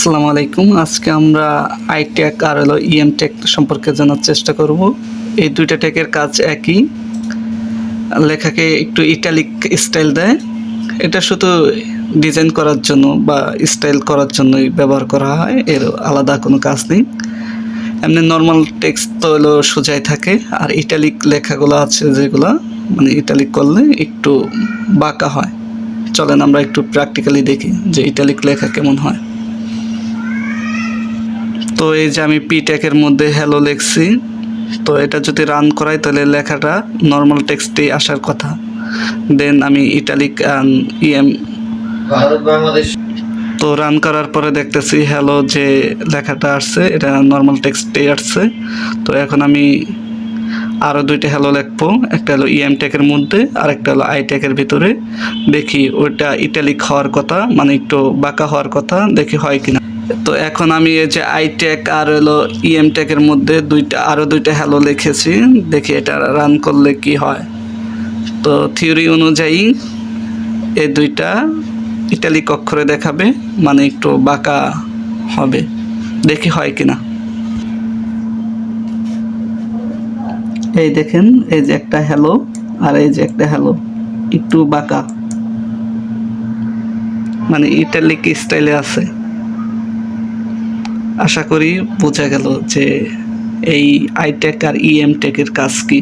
আসসালামু আলাইকুম। আজকে আমরা আইটেক আর হলো ইএম টেক সম্পর্কে জানার চেষ্টা করব। এই দুইটা টেকের কাজ একই। লেখাকে একটু ইটালিক স্টাইল দেয়। এটা শুধু ডিজাইন করার জন্য বা স্টাইল করার জন্যই ব্যবহার করা হয়, এর আলাদা কোনো কাজ নেই। এমনি নর্মাল টেক্সট তো হলো সোজাই থাকে, আর ইটালিক লেখাগুলো আছে যেগুলো মানে ইটালিক করলে একটু বাঁকা হয়। চলেন আমরা একটু প্র্যাকটিক্যালি দেখি যে ইটালিক লেখা কেমন হয়। তো এই যে আমি পি ট্যাগের মধ্যে হ্যালো লিখছি, তো এটা যদি রান করাই তাহলে লেখাটা নর্মাল টেক্সটেই আসার কথা। দেন আমি ইটালিক ইএম ভারত বাংলাদেশ তো রান করার পরে দেখতেছি হ্যালো যে লেখাটা আসছে এটা নর্মাল টেক্সটেই আসছে। তো এখন আমি আরও দুইটা হ্যালো লিখবো, একটা হলো ইএম ট্যাগের মধ্যে আর একটা হলো আই ট্যাগের ভিতরে। দেখি ওইটা ইটালিক হওয়ার কথা, মানে একটু বাঁকা হওয়ার কথা, দেখি হয় কিনা। তো এখন আমি এই যে আই ট্যাগ আর হলো ইএম ট্যাগের মধ্যে আরও দুইটা হ্যালো লিখেছি, দেখি এটা রান করলে কি হয়। তো থিওরি অনুযায়ী এই দুইটা ইটালিক অক্ষরে দেখাবে, মানে একটু বাঁকা হবে, দেখি হয় কিনা। এই দেখেন, এই যে একটা হ্যালো আর এই যে একটা হ্যালো একটু বাঁকা, মানে ইটালিক স্টাইলে আছে। আশা করি বোঝা গেল যে এই আই টেক আর ইএম টেকের কাজ কি।